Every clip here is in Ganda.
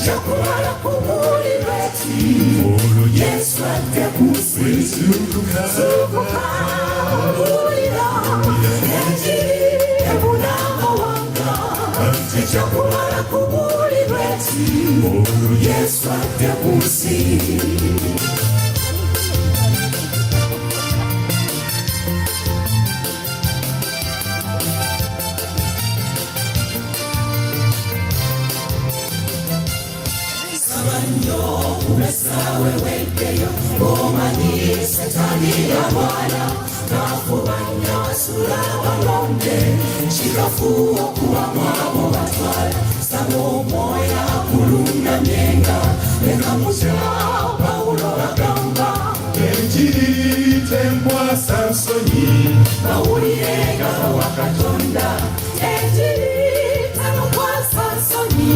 Chakuala kumulirwa olwo Yesu adde ku nsi zuukuka bulira enjiri ebuna amawanga chakuala kumulirwa olwo Yesu adde ku nsi. Umesawe wekeyo omanyi Satani yabwana nakubanya sula balonde chikafuo kuwa mwabo batwala sabo moya kulunda nyenga ekamucha Paulo agamba enjiri tembwa Sansoni mawulirega wakatonda enjiri tembwa Sansoni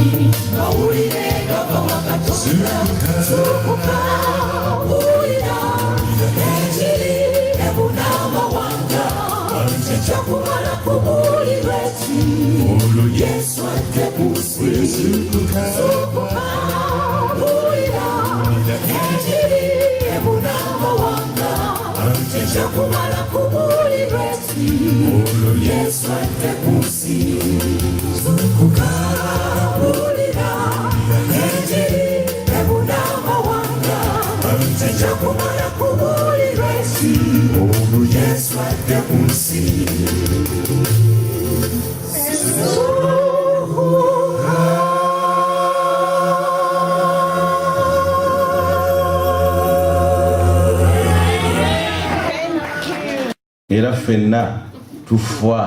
mawulirega wakatonda zukuka bulira enjiri ebuna amawanga chakumala kubulirwa olwo Yesu adde ku nsi zukuka bulira enjiri ebuna amawanga chakumala kubulirwa olwo Yesu adde ku nsi zukuka bulira enjiri ebuna amawanga chakumala kubulirwa olwo Yesu adde ku nsi. Era ffenna tufa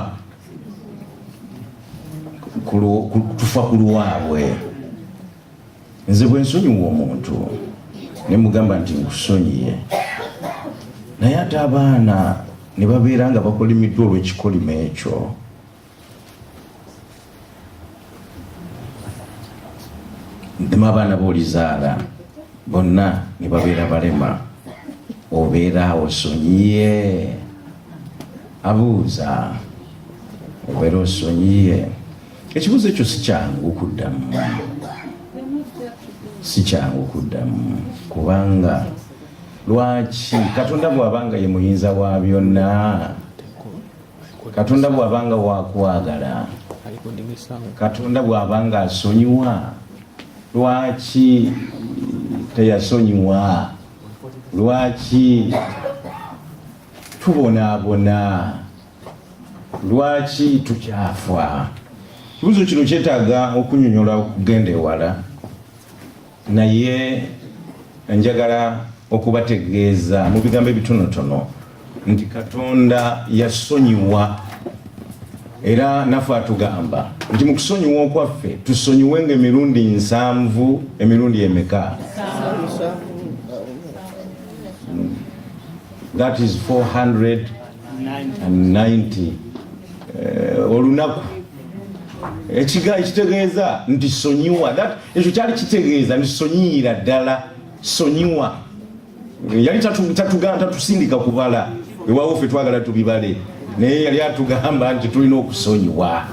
ku lwabwe. Nze bwe nsonyiwa omuntu ne mugamba nti nkusonyiye, naye ate abaana ne babeera nga bakolimiddwa olw'ekikolimo ekyo, ntema abaana b'olizaala bonna ne babeera balema, obeera awo osonyiye? Abuuza, obeera osonyiye? Ekibuuzo ekyo si kyangu kuddamu, si kyangu kuddamu, kubanga lwaki Katonda bw'abanga ye muyinza wa byonna, Katonda bw'abanga wakwagala, Katonda bw'abanga asonyiwa, lwaki teyasonyiwa? Lwaki tubonaabona? Lwaki tukyafa? Ekibuuzo kino kyetaaga okunyonyola okugenda ewala, naye njagala okubategeeza mu bigambo ebitonotono nti Katonda yasonyiwa, era naffe atugamba nti mu kusonyiwa okwaffe tusonyiwenga emirundi 7, emirundi emeka? That is 490 olunaku. Ekitegeeza nti sonyiwa, ekyo kyali kitegeeza nti sonyiira ddala, sonyiwa. Yali tatusindika kubala, ewaawo ffe twagala tubibale, naye yali atugamba nti tulina okusonyiwa,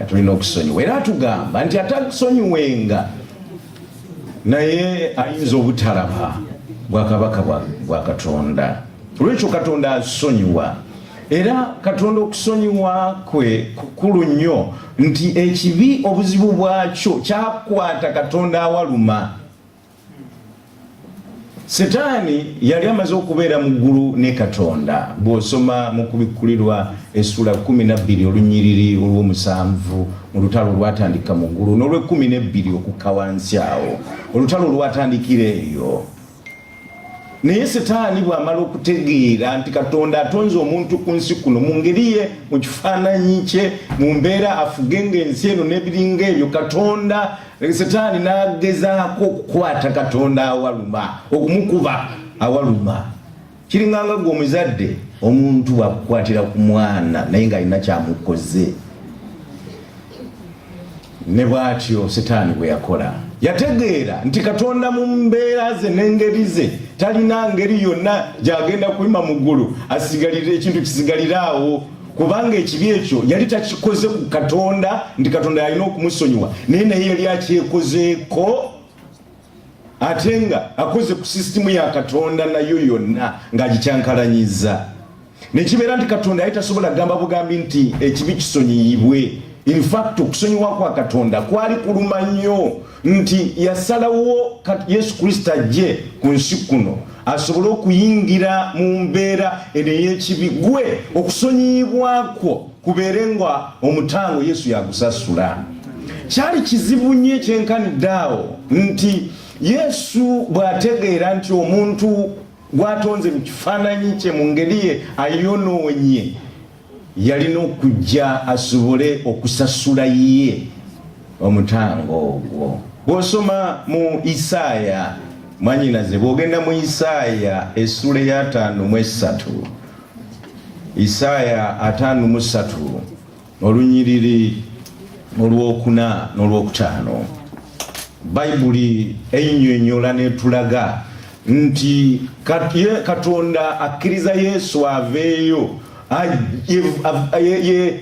tulina okusonyiwa. Era atugamba nti atasonyiwenga naye ayinza obutalaba bwakabaka bwa Katonda. Olwekyo Katonda asonyiwa, era Katonda okusonyiwa kwe kukulu nnyo, nti ekibi obuzibu bwakyo kyakwata Katonda awaluma. Setaani yali amaze okubeera mu ggulu ne Katonda. Bw'osoma mu kubikkulirwa essula 12 olunyiriri olw'omusanvu mu lutalo olwatandika mu ggulu, n'olw'12 okukka wansi awo, olutalo olwatandikira eyo. Naye Setaani bw'amala okutegeera nti Katonda atonze omuntu ku nsi kuno mu ngeri ye, mu kifaananyi kye, mu mbeera afugenga ensi eno n'ebiringa ebyo, Setaani n'agezaako okukwata Katonda awaluma, okumukuba awaluma. Kiringanga gwe omuzadde, omuntu bw'akukwatira ku mwana naye ng'alina kyamukoze. Ne bw'atyo Setaani bwe yakola, yategeera nti Katonda mu mbeera ze n'engeri ze talina ngeri yonna gy'agenda kuyima mu ggulu asigalire ekintu kisigalire awo, kubanga ekibi ekyo yali takikoze ku Katonda nti Katonda yalina okumusonyiwa naye yali akyekozeeko ate nga akoze ku sisitimu ya Katonda nayo yonna ng'agikyankalanyiza ne kibeera nti Katonda yali tasobola kugamba bugambi nti ekibi kisonyiyibwe. In fact okusonyiwa kwa Katonda kwali kuluma nnyo nti yasalawo Yesu Kristo ajje ku nsi kuno asobole okuyingira mu mbeera ey'ekibi gwe okusonyiyibwako kubeere nga omutango Yesu yakusasula. Kyali kizibu nnyo ekyenkaniddeawo nti Yesu bw'ategeera nti omuntu gwatonze mu kifaananyi kye mu ngeri ye ayonoonye yalina okujja asobole okusasula ye omutango ogwo. Bw'osoma mu Isaaya mwanyinaze bw'ogenda mu Isaaya essula ya 53 Isaaya 53 olunyiriri olw'okuna n'olw'okutaano Bayibuli ennyonnyola n'etulaga nti Katonda akkiriza Yesu aveeyo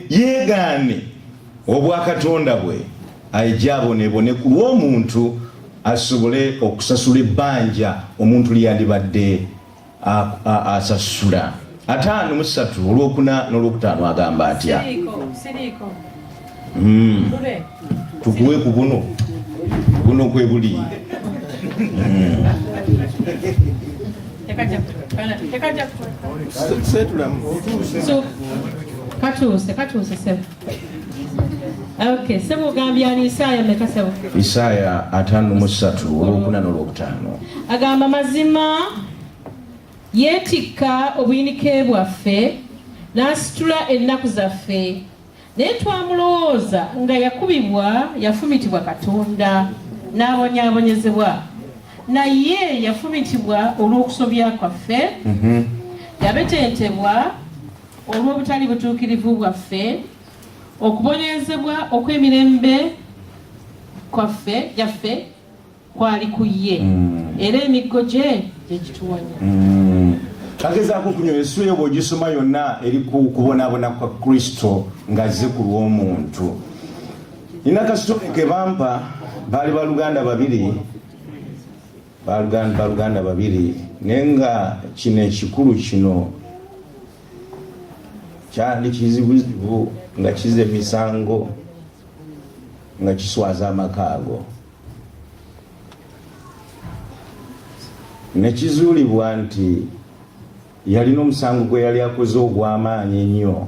yeegaane obwakatonda bwe ajja abonebone ku lw'omuntu asobole okusasula ebbanja omuntu lyandibadde asasula. 53 olw'okuna n'olw'okutaano agamba atya? Tukuwe ku buno kwe buli. So, katuuse sebo. Okay, sebo gambia ni Isaaya meka sebo. Isaaya 53 olw'okuna n'olw'okutaano. Agamba mazima yeetikka obuyinike bwaffe n'asitula ennaku zaffe naye twamulowooza nga yakubibwa yafumitibwa Katonda n'abonyaabonyezebwa naye yafumitibwa olw'okusobya kwaffe yabetentebwa olw'obutali butuukirivu bwaffe okubonyezebwa okw'emirembe kwaffe gyaffe kwali ku ye era emiggo gye gyegituwonya. Kagezaako okunywesa eyo bw'ogisoma yonna eri ku kubonaabona kwa Kristo ng'azze ku lw'omuntu. Nina kasitole ke bampa baali baluganda babiri naye nga kino ekikulu kino kyali kizibuzibu nga kiza emisango nga kiswaza amakaago. Nekizuulibwa nti yalina omusango gwe yali akoze ogw'amaanyi ennyo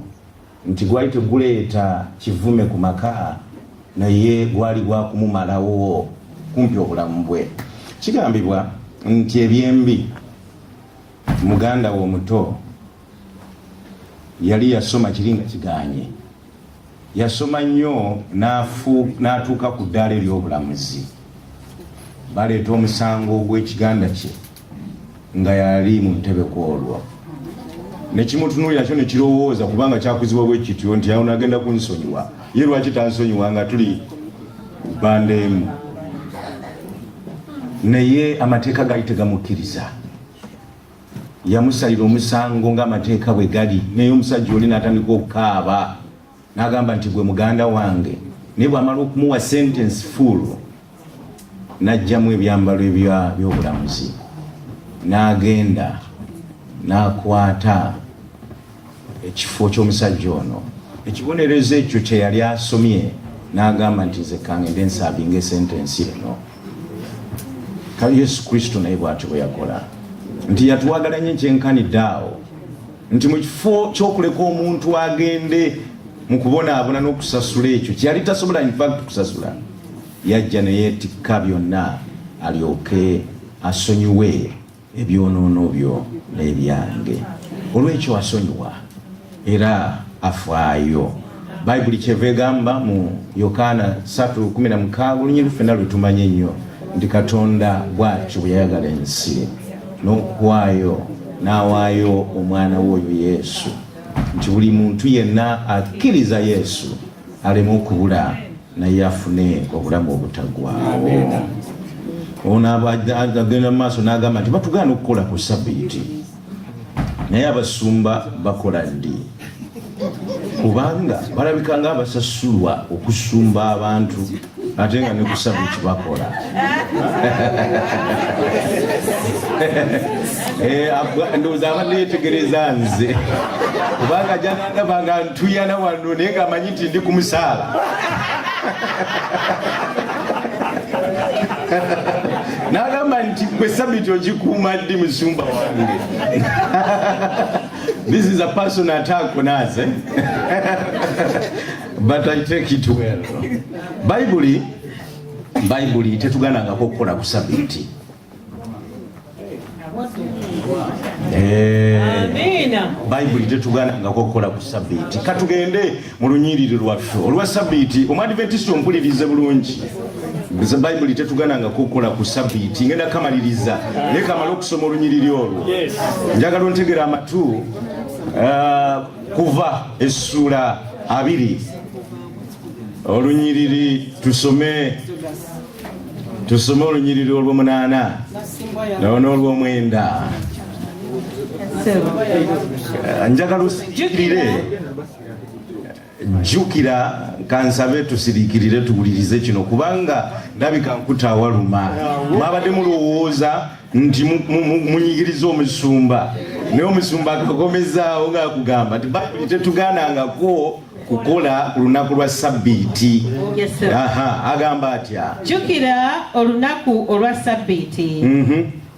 nti gwali teguleeta kivume ku maka naye gwali gwakumumalawo kumpi obulamu bwe. Kigambibwa nti ebyembi muganda we omuto yali yasoma kiri nga kiganye, yasoma nnyo n'atuuka ku ddaala ery'obulamuzi. Baleeta omusango gw'ekiganda kye nga yali mu ntebeko olwo nekimutunuulira kyo nekirowooza kubanga kyakuzibwa bwe kityo nti yawo nagenda kunsonyiwa ye lwaki tansonyiwa nga tuli bbanda emu. Naye amateeka gali tegamukkiriza, yamusalira omusango ng'amateeka bwe gali naye omusajja oli n'atandika okukaaba n'agamba nti gwe muganda wange. Naye bw'amala okumuwa sentence full n'ajjamu ebyambalo by'obulamuzi n'agenda n'akwata ekifo ky'omusajja ono. Ekibonerezo ekyo kye yali asomye n'agamba nti nze kangende nsaabinga esentensi eno. Kale Yesu Kristo naye bw'atyo bwe yakola nti yatuwagala nnyo ekyenkaniddeawo nti mu kifo ky'okuleka omuntu agende mu kubonaabona n'okusasula ekyo kyali tasobola in fact kusasula, yajja ne yeetikka byonna alyoke asonyiwe ebyonoono byo n'ebyange. Olw'ekyo asonyiwa era afaayo. Bayibuli kyeva egamba mu Yokaana 3:16 olunyiri ffenna lwe tumanye ennyo nti Katonda bw'atyo bwe yayagala ensi n'okuwaayo n'awaayo omwana w'oyo Yesu nti buli muntu yenna akkiriza Yesu aleme okubula naye afune obulamu obutaggwaawo. Ono agenda mu maaso n'agamba nti batugaana okukola ku Ssabbiiti naye abasumba bakola ddi? kubanga balabika nga abasasulwa okusumba abantu ate nga ne kusaba ekibakola. Ndowooza abadde yeetegereza nze kubanga janandaba nga ntuyana wano naye ng'amanyi nti ndi ku musaala. N'agamba nti gwe sabiti ogikuuma ddi musumba wange. This is a personal attack on us, eh? But I take it well. Bible tetuganangako kukola ku sabiti. Bible tetuganangako kukola ku sabiti. Katugende mu lunyiriri lwaffe olwa sabiti. Omuadventist ompulirize bulungi. Bible tetuganangako kukola ku sabiti. Ngenda kamaliriza naye kamala okusoma olunyiriri olwo. Njagala ontegera amatu kuva essula 2 olunyiriri tusome olunyiriri olw'omunaana n'olw'omwenda. Njagala osirikirire, jjukira kansabe tusirikirire tuwulirize kino kubanga ndabika nkutaawaluma. Mwabadde mulowooza nti munyigiriza omusumba naye omusumba akakomezaawo ng'akugamba nti Bayibuli tetugaanangako kukola ku lunaku lwa sabbiiti. Agamba atya? Jjukira olunaku olwa sabbiiti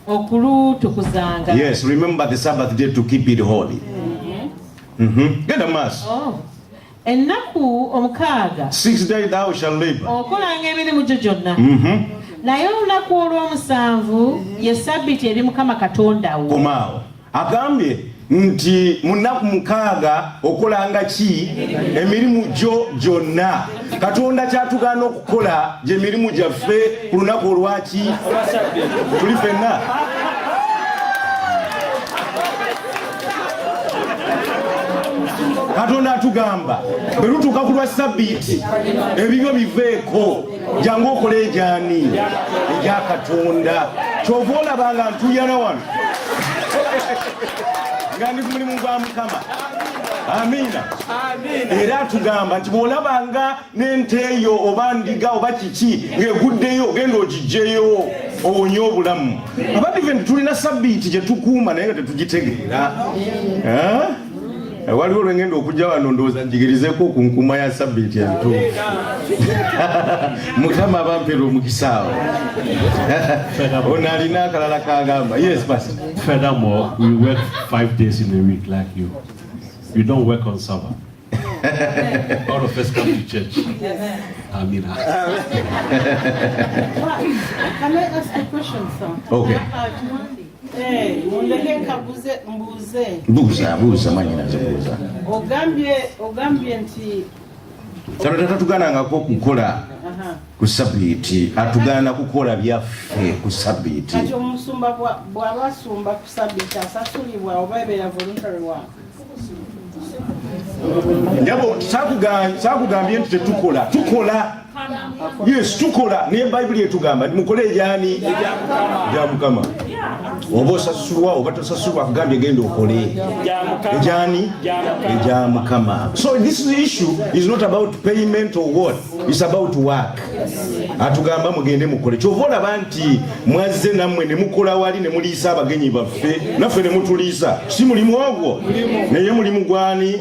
okulutukuzanga. Yes, remember the Sabbath day to keep it holy. Genda maaso. Ennaku omukaaga 6 days thou shall labor. Okolanga emirimu gyo gyonna. Naye olunaku olw'omusanvu ye sabbiiti eri Mukama Katonda wo. Komaawo agambye nti munaku mukaaga okolanga ki? Emirimu gyo gyonna. Katonda kyatugaana okukola gye mirimu gyaffe ku lunaku olwaki? Tuli ffenna. Katonda atugamba bwe lutuuka ku lwa sabbiiti ebibyo biveeko, jangu okole ejaani egya Katonda. Kyova olaba nga ntuyana wano nga ndi ku mulimu gwa Mukama. Amiina. Era atugamba nti bw'olabanga n'ente eyo oba ndiga oba kiki ng'eguddeyo genda ogiggyeyo owonye obulamu. Abadiventi tulina sabbiiti gye tukuuma naye nga tetugitegeera. Waliwo lwengenda okujja wano ndowooza njigirizeeko ku nkuuma ya sabbiiti entuufu. Mukama abampera omukisaawo. Ono alina akalala kagamba. Yes, Pastor. Furthermore, we work 5 days in a week like you. We don't work on Sabbath. All of us come to church. Amen. Can I ask a question, sir? Okay. Buuza mwanyinaze buuza. Ogambye nti Katonda tatugaanangako kukola ku sabbiiti, atugaana kukola byaffe ku sabbiiti. kati omusumba bw'aba asumba ku sabbiiti asasulibwa oba ebeera voluntary work? Njabo saakugambye nti tetukola. Yes, tukola. Naye Bayibuli etugamba nti mukole ejaani egya Mukama. Oba osasulwa oba tosasulwa akugambye genda okole ejaani egya Mukama. So this issue is not about payment or what, it's about work. Atugamba mugende mukole. Kyova olaba nti mwazze nammwe ne mukola wali ne muliisa abagenyi baffe naffe ne mutuliisa. Si mulimu ogwo naye mulimu gwani?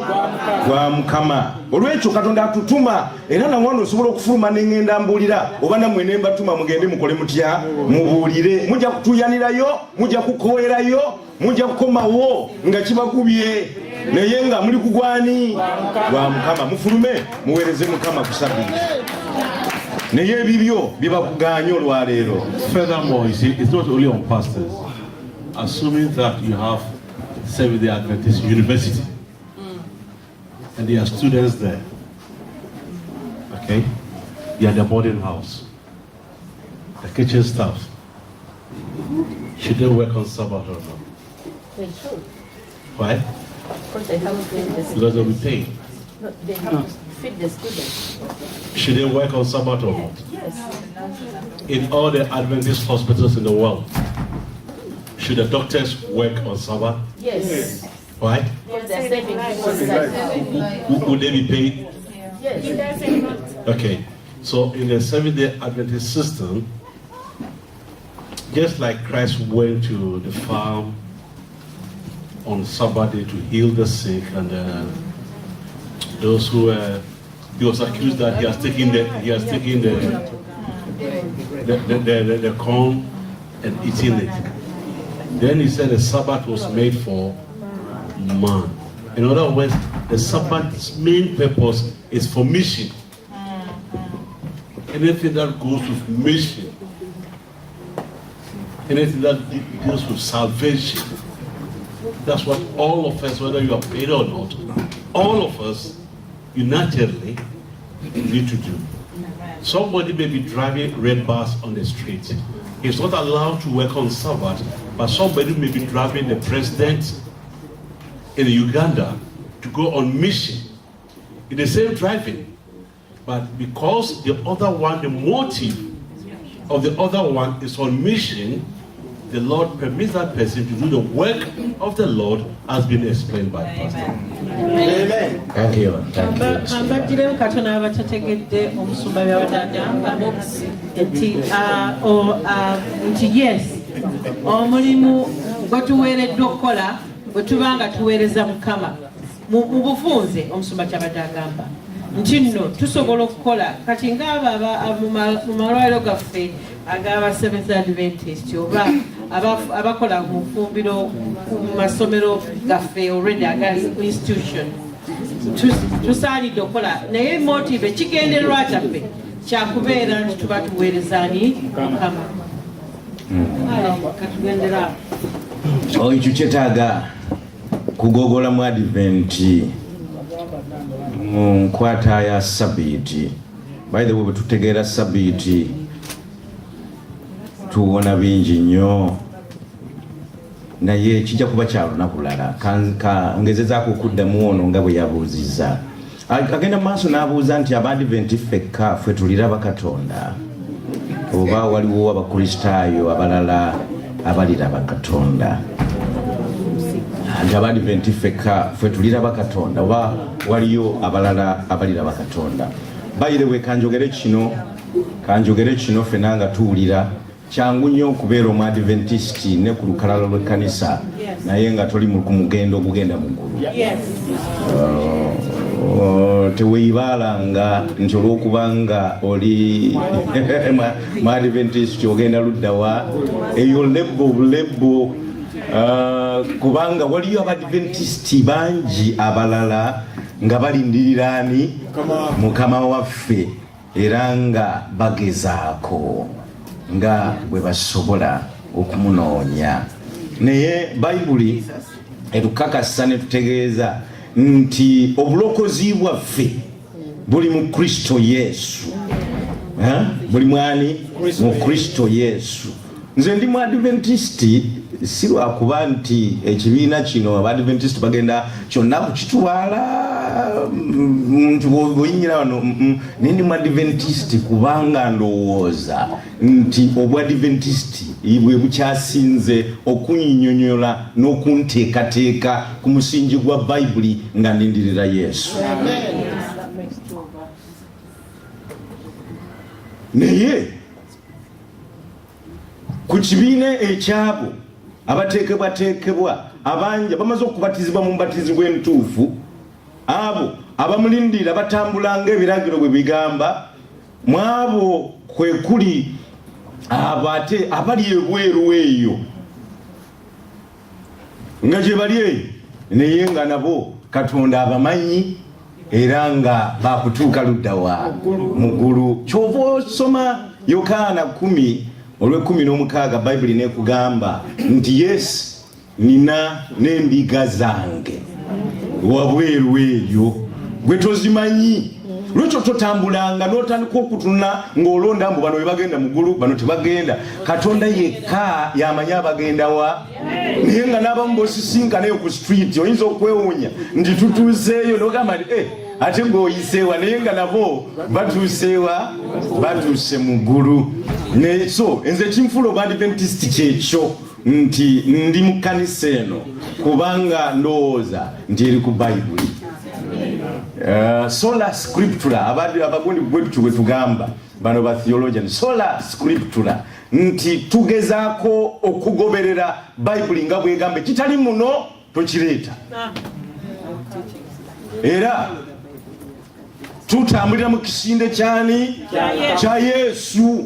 Gwa Mukama. Olwekyo Katonda atutuma era nawano osobola okufuluma n'engenda mbuulira oba nammwe ne mbatuma mugende mukole mutya? Mubuulire. Mujja kutuyanirayo, mujja kukoerayo, mujja kukomawo nga kibakubye naye nga muli kugwani? Gwa Mukama. Mufulume muweereze Mukama ku sabbiiti. Naye ebibyo bibakuganye olwaleero. Furthermore, you see, it's not only on pastors. Assuming that you have Seventh-day Adventist University and there are students there, okay? You are the boarding house, the kitchen staff. Should they work on Sabbath or not? They should. Why? Because they have to feed the Because they'll be paid. No, they have to feed the students. Should they work on Sabbath or not? Yes. In all the Adventist hospitals in the world, should the doctors work on Sabbath? Yes. Why? Because they're saving people's lives. Would they be paid? Yes. Okay. So in the Seventh-day Adventist system, just like Christ went to the farm on Sabbath day to heal the sick and those who he was accused that he has taken the corn and eating it. Then he said the Sabbath was made for man. In other words, the Sabbath's main purpose is for mission. Anything that goes with mission, anything that deals with salvation, that's what all of us, whether you are paid or not, all of us unitedly need to do. Somebody may be driving red bus on the street. He's not allowed to work on Sabbath, but somebody may be driving the president in Uganda to go on mission in the same driving. But because the other one, the motive of the other one is on mission, the Lord permits that person to do the work of the Lord as been explained by Pastor. Amen. Thank you. Ambagiremu katona abatategedde omusumba byabadagamba nti yes omulimu gwe tuweereddwa okukola bwe tuba nga tuweereza Mukama mu bufunze omusumba kyabadde agamba nti nno tusobola okukola kati ngaabo mu malwaliro gaffe agaba Seventh Adventist oba abakola mu fumbiro mu masomero gaffe already aga institution tusaanidde okukola naye motive ekigendererwa kyaffe kyakubeera nti tuba tuweerezaani Mukama katugendera ekyo kyetaaga kugogola mu Adventi mu nkwata ya Sabbiiti. By the way, bwe tutegeera Sabbiiti tuwona bingi nnyo, naye kijja kuba kya lunaku lulala. Ngezezaako okuddamu ono nga bwe yabuuzizza. Agenda mu maaso n'abuuza nti Abadventi ffekka ffe tuliraba Katonda oba waliwo abakristaayo abalala abaliraba Katonda? Nti Abadventi ffekka ffe tuliraba Katonda oba waliyo abalala abaliraba Katonda? By the way, kanjogere kino ffenna nga tuwulira kyangu nnyo okubeera Omuadventist ne ku lukalala lw'ekkanisa naye nga toli ku mugendo ogugenda mu ggulu. Teweebalanga nti olw'okubanga oli Muadventist ogenda luddawa eyo lebo kubanga waliyo Abadventist bangi abalala nga balindiriraani Mukama waffe era nga bagezaako nga bwe basobola okumunoonya. Naye Bayibuli etukakasa ne tutegeeza nti obulokozi bwaffe buli mu Kristo Yesu. Buli mwani mu Kristo Yesu. Nze ndi Muadventist si lwakuba nti ekibiina kino Abadventist bagenda kyonna kukitwala nti bwoyinyira wano. Ndi Muadventist kubanga ndowooza nti Obwadventist bwe bukyasinze okunnyonnyola n'okunteekateeka ku musingi gwa Bayibuli nga ndindirira Yesu. Naye ku kibiina ekyabo abateekebwateekebwa abangi bamaze okubatizibwa mu mbatizi bw'entuufu, abo abamulindira batambula ng'ebiragiro bwe bigamba, mu abo kwe kuli abo ate abali ebweru eyo nga gye bali eyo naye nga nabo Katonda abamanyi era nga bakutuuka luddawa mu ggulu. Kyova osoma Yokaana 10:16 Bayibuli nekugamba nti yes nina n'endiga zange wabweru eyo gwe tozimanyi. Lwekyo totambulanga n'otandika okutuna ng'olonda mbu bano bagenda mu ggulu bano tebagenda. Katonda yekka yamanya abagenda wa. Naye nga n'abamu bosisinkanayo ku street oyinza okwewuunya nti tutuuseeyo n'ogamba nti ate ng'oyiseewa naye nga nabo batuuse mu ggulu. So nze kinfuula Obwadventist kyekyo nti ndi mu kanisa eno kubanga ndowooza nti eri ku Bayibuli. Sola scriptura abagundi bwe tugamba bano ba theologian, sola scriptura nti tugezaako okugoberera Bayibuli nga bwegamba, kitali muno tokireeta. Era tutambulira mu kisinde kyani kya Yesu.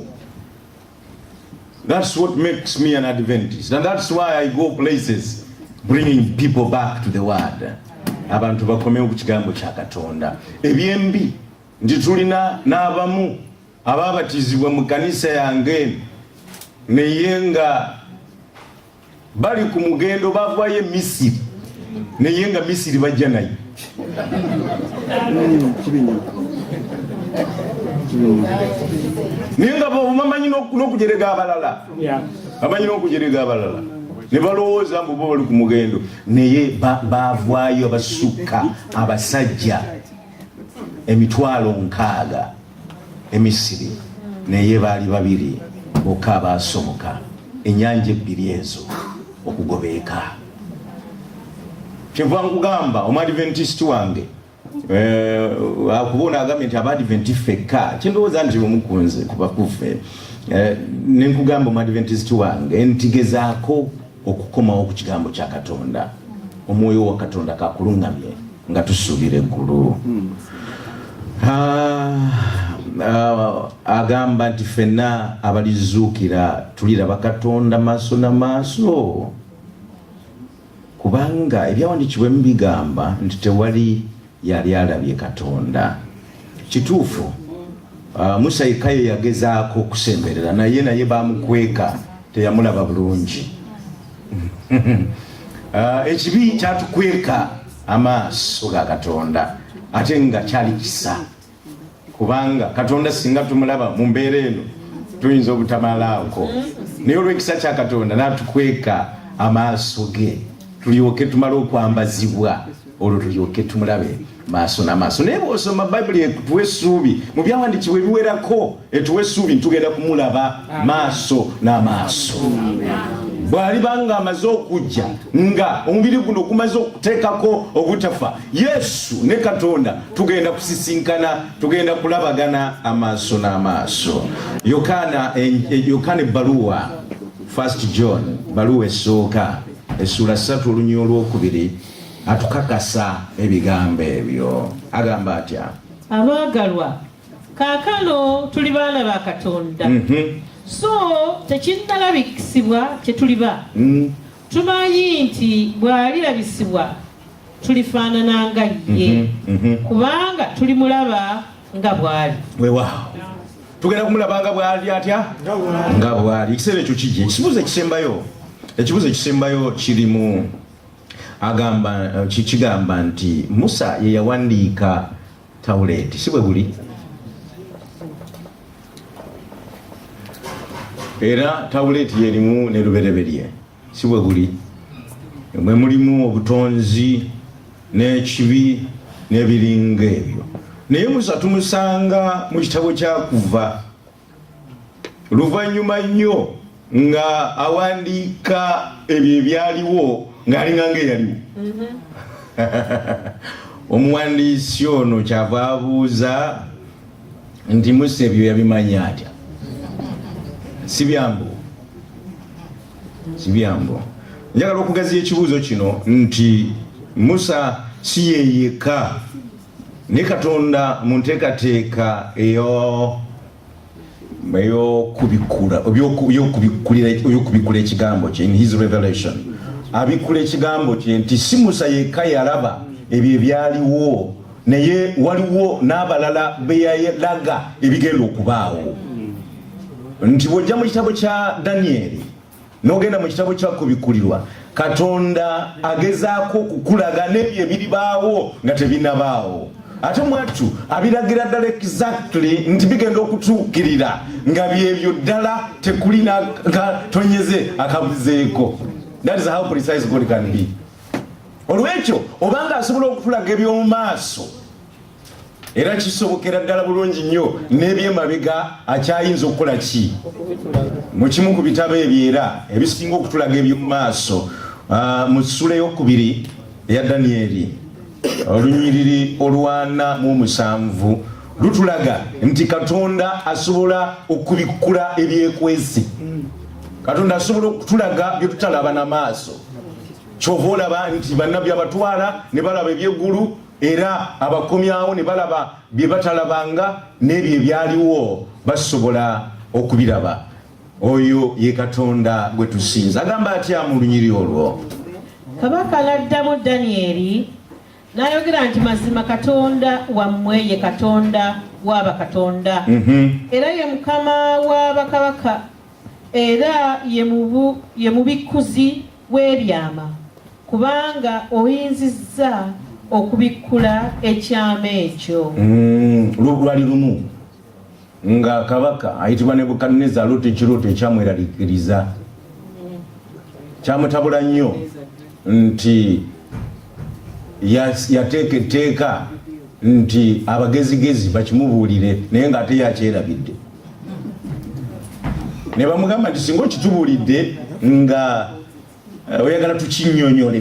That's what makes me an Adventist, and that's why I go places bringing people back to the word. Abantu bakomewo ku kigambo kya Katonda. Ebyembi ndi tulina n'abamu ababatizibwa mu kanisa yange naye nga bali ku mugendo bavayo Misiri, naye nga Misiri bajja nayo. Naye nga bamanyi n'okujerega abalala, amanyi n'okujerega abalala, ne balowooza mbu bo bali ku mugendo, naye baavaayo abasukka abasajja 6,000 e Misiri, naye baali 2 bokka abaasoboka ennyanja 2 ezo okugobeeka. Kyenva nkugamba Omuadventist wange akubona agambye nti Abadventist fekka, kyendowooza nti omukunze kuba kufe. Ne nkugamba Omuadventist wange ntigezaako okukomawo ku kigambo kya Katonda. Omwoyo wa Katonda kakulungamye nga tusuubira eggulu. Agamba nti ffenna abalizuukira tuliraba Katonda maaso na maaso, kubanga ebyawandiikibwa bigamba nti tewali yali alabye Katonda. Kituufu Musa yekkayo yagezaako okusemberera, naye bamukweka, teyamulaba bulungi. Ekibi kyatukweka amaaso ga Katonda, ate nga kyali kisa, kubanga Katonda singa tumulaba mu mbeera eno tuyinza obutamalaako, naye olw'ekisa kya Katonda n'atukweka amaaso ge tulyoke tumale okwambazibwa, olwo tulyoke tumulabe maaso n'amaaso. Naye bw'osoma Bayibuli etuwa essuubi, mu byawandiikibwa ebiwerako etuwa essuubi ntugenda kumulaba maaso n'amaaso. Bw'alibanga amaze okujja nga omubiri guno gumaze okuteekako obutafa, Yesu ne Katonda tugenda kusisinkana, tugenda kulabagana amaaso n'amaaso. Yokaana ebbaluwa 1 John baluwa esooka essula 3 olunywa 2 atukakasa ebigambo ebyo. Agamba atya: abaagalwa, kaakano tuli baana ba Katonda, so tekinnalabikisibwa kye tuliba. Tumanyi nti bw'alirabisibwa tulifaanana nga ye, kubanga tulimulaba nga bw'ali. Weewaawo, tugenda kumulaba nga bw'ali atya? Nga bw'ali. Ekiseera ekyo kijja. Ekibuuzo ekisembayo kirimu kigamba nti Musa ye yawandiika Tawuleti, si bwe buli? Era Tawuleti yerimu ne lubereberye, si bwe buli? Mwe mulimu obutonzi n'ekibi n'ebiringa ebyo. Naye Musa tumusanga mu kitabo kya Kuva luvannyuma nnyo nga awandiika ebyo ebyaliwo ng'alinga ng'eyaliwo. Omuwandiisi ono kyava abuuza nti Musa ebyo yabimanya atya? Si byambo. Njagala okugaziya ekibuuzo kino nti Musa si yeyeka, ne Katonda mu nteekateeka ey'okubikkula ekigambo kye, in his revelation, abikkula ekigambo kye nti si Musa yekka yalaba ebyo ebyaliwo, naye waliwo n'abalala be yalaga ebigenda okubaawo. Nti bw'ojja mu kitabo kya Danyeri n'ogenda mu kitabo kya kubikkulirwa, Katonda agezaako okukulaga n'ebyo ebiribaawo nga tebinabaawo. Ate mwattu abiragira ddala exactly nti bigenda okutuukirira nga byebyo ddala tekulina tonyeze akabuzeeko. That is how precise God can be. Olwekyo obanga asobola okutulaga eby'omu maaso era kisobokera ddala bulungi nnyo n'ebyemabega akyayinza okukola ki mu kimu ku bitabo ebyera ebisinga okutulaga eby'omu maaso mu ssula ey'okubiri eya Danyeri olunyiriri 47 lutulaga nti Katonda asobola okubikkula ebyekwesi. Katonda asobola okutulaga bye tutalaba n'amaaso. Kyova olaba nti bannabbi abatwala ne balaba eby'eggulu era abakomyawo ne balaba bye batalabanga n'ebyo ebyaliwo basobola okubiraba. Oyo ye Katonda gwe tusinza. Agamba atya mu lunyiriri olwo? Kabaka n'addamu Danyeri n'ayogera nti mazima Katonda wammwe ye Katonda w'abakatonda era ye Mukama w'abakabaka era ye mubikkuzi w'ebyama kubanga oyinzizza okubikkula ekyama ekyo. Lwali lumu nga kabaka ayitibwa Nebukadneza alota ekirooto ekyamweraliikiriza kyamutabula nnyo nti yateeka etteeka nti abagezigezi bakimubuulire naye ng'ate yakyerabidde. Ne bamugamba nti singa okitubuulidde nga oyagala tukinnyonyole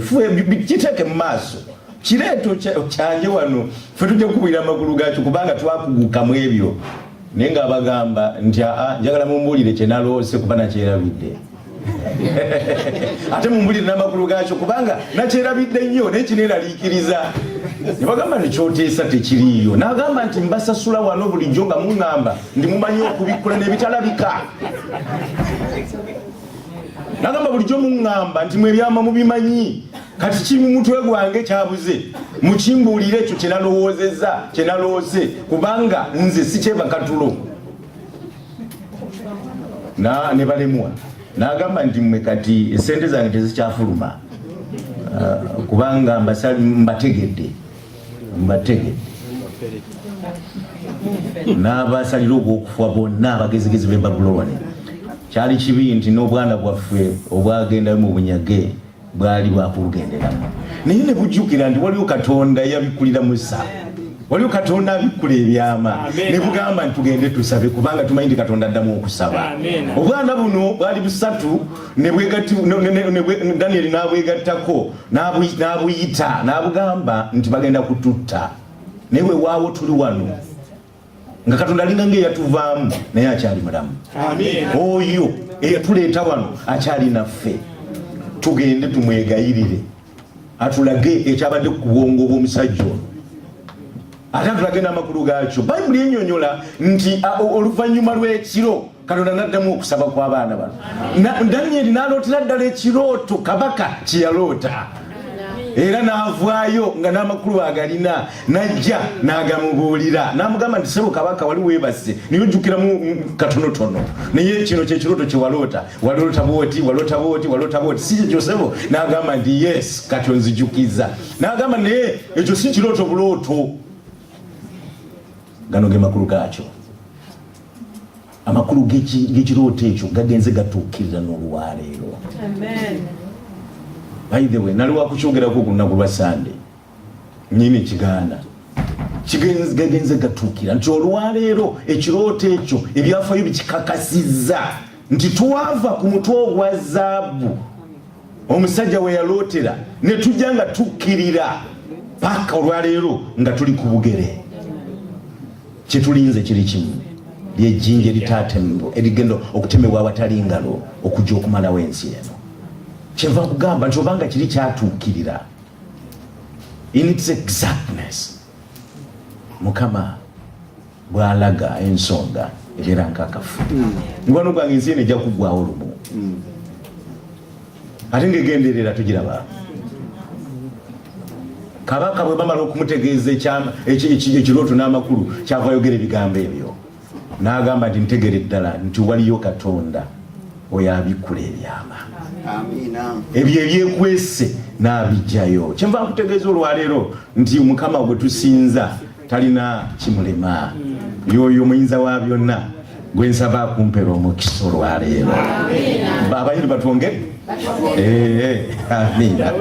kiteeke mu maaso kireeto kyanje wano ffe tujja kukubuulira amakulu gaakyo kubanga twakuguka mu ebyo. Naye ng'abagamba nti njagala mumbuulire kye naloose kuba nakyerabidde. Ate mumbuulire n'amakulu gaakyo kubanga nakyerabidde nnyo naye kineeraliikiriza. Ne bagamba nekyoteesa tekiriiyo. N'agamba nti mbasasula wano bulijjo nga muŋŋamba ndi mumanyi okubikkula n'ebitalabika. N'agamba bulijjo muŋŋamba nti mwe ebyama mubimanyi kati ki mu mutwe gwange kyabuze mukimbuulire ekyo kye nalowoozezza kye naloose kubanga nze sikyebaka tulo. Ne balemwa. N'agamba nti mmwe kati esente zange tezikyafuluma kubanga mbategedde. N'abasalira ogw'okufa bonna abagezigezi b'e Babuloni. Kyali kibi nti n'obwana bwaffe obwagendayo mu bunyage bwali bwakulugenderamu. Naye ne bujjukira nti waliwo Katonda yabikkulira Musa. Waliwo Katonda abikkula ebyama. Ne bugamba nti tugende tusabe kubanga tumanyi nti Katonda addamu okusaba. Obwana buno bwali busatu Danyeri n'abwegattako n'abuyita n'abugamba nti bagenda kututta. Naye weewaawo tuli wano nga Katonda alinga ng'eyatuvaamu naye akyali mulamu. Oyo eyatuleeta wano akyali naffe. Tugende tumwegayirire atulage ekyabadde ku bwongo bw'omusajja ono ate atulage n'amakulu gaakyo. Bayibuli ennyonnyola nti oluvannyuma lw'ekiro Katonda n'addamu okusaba kw'abaana bano. Danyeri n'alootera ddala ekirooto kabaka kye yaloota era n'avaayo nga n'amakulu agalina n'ajja n'agamubuulira n'amugamba nti sebo kabaka wali weebase naye ojjukiramu katonotono naye kino kyekirooto kye waloota bwoti si kyekyo sebo. N'agamba nti yes kati onzijukiza. N'agamba naye ekyo si kirooto bulooto. Gano ge makulu gaakyo. Amakulu g'ekirooto ekyo gagenze gatuukirira n'olwaleero. By the way, naliwa kukyongerako ku lunaku lwa Sunday nyini kigaana gagenze gatuukira nti olwaleero ekirooto ekyo ebyafaayo bikikakasizza nti twava ku mutwe ogwa zaabu omusajja we yalootera ne tujja nga tukkirira paka olwaleero nga tuli ku bugere. Kye tulinze kiri kimu lyejjinja eritaatembo erigenda okutemebwa awatali ngalo okujja okumalawo ensi eno. Kyenva kugamba nti obanga kiri kyatuukirira in its exactness Mukama bw'alaga ensonga ebeera nkakafu. Mukwano gwange ensi eno ejja kuggwawo lumu ate ng'egenderera tugiraba. Kabaka bwe bamala okumutegeeza ekirooto n'amakulu kyava ayogera ebigambo ebyo n'agamba nti ntegere ddala nti waliyo Katonda oyo abikkula ebyama. Ebyo ebyekwese n'abijjayo. Kyenva nkutegeeza olwaleero nti Mukama gwe tusinza talina kimulema. Y'oyo muyinza wa byonna gwe nsaba akumpera omukisa olwaleero. Abayimbi batwongere. Amiina.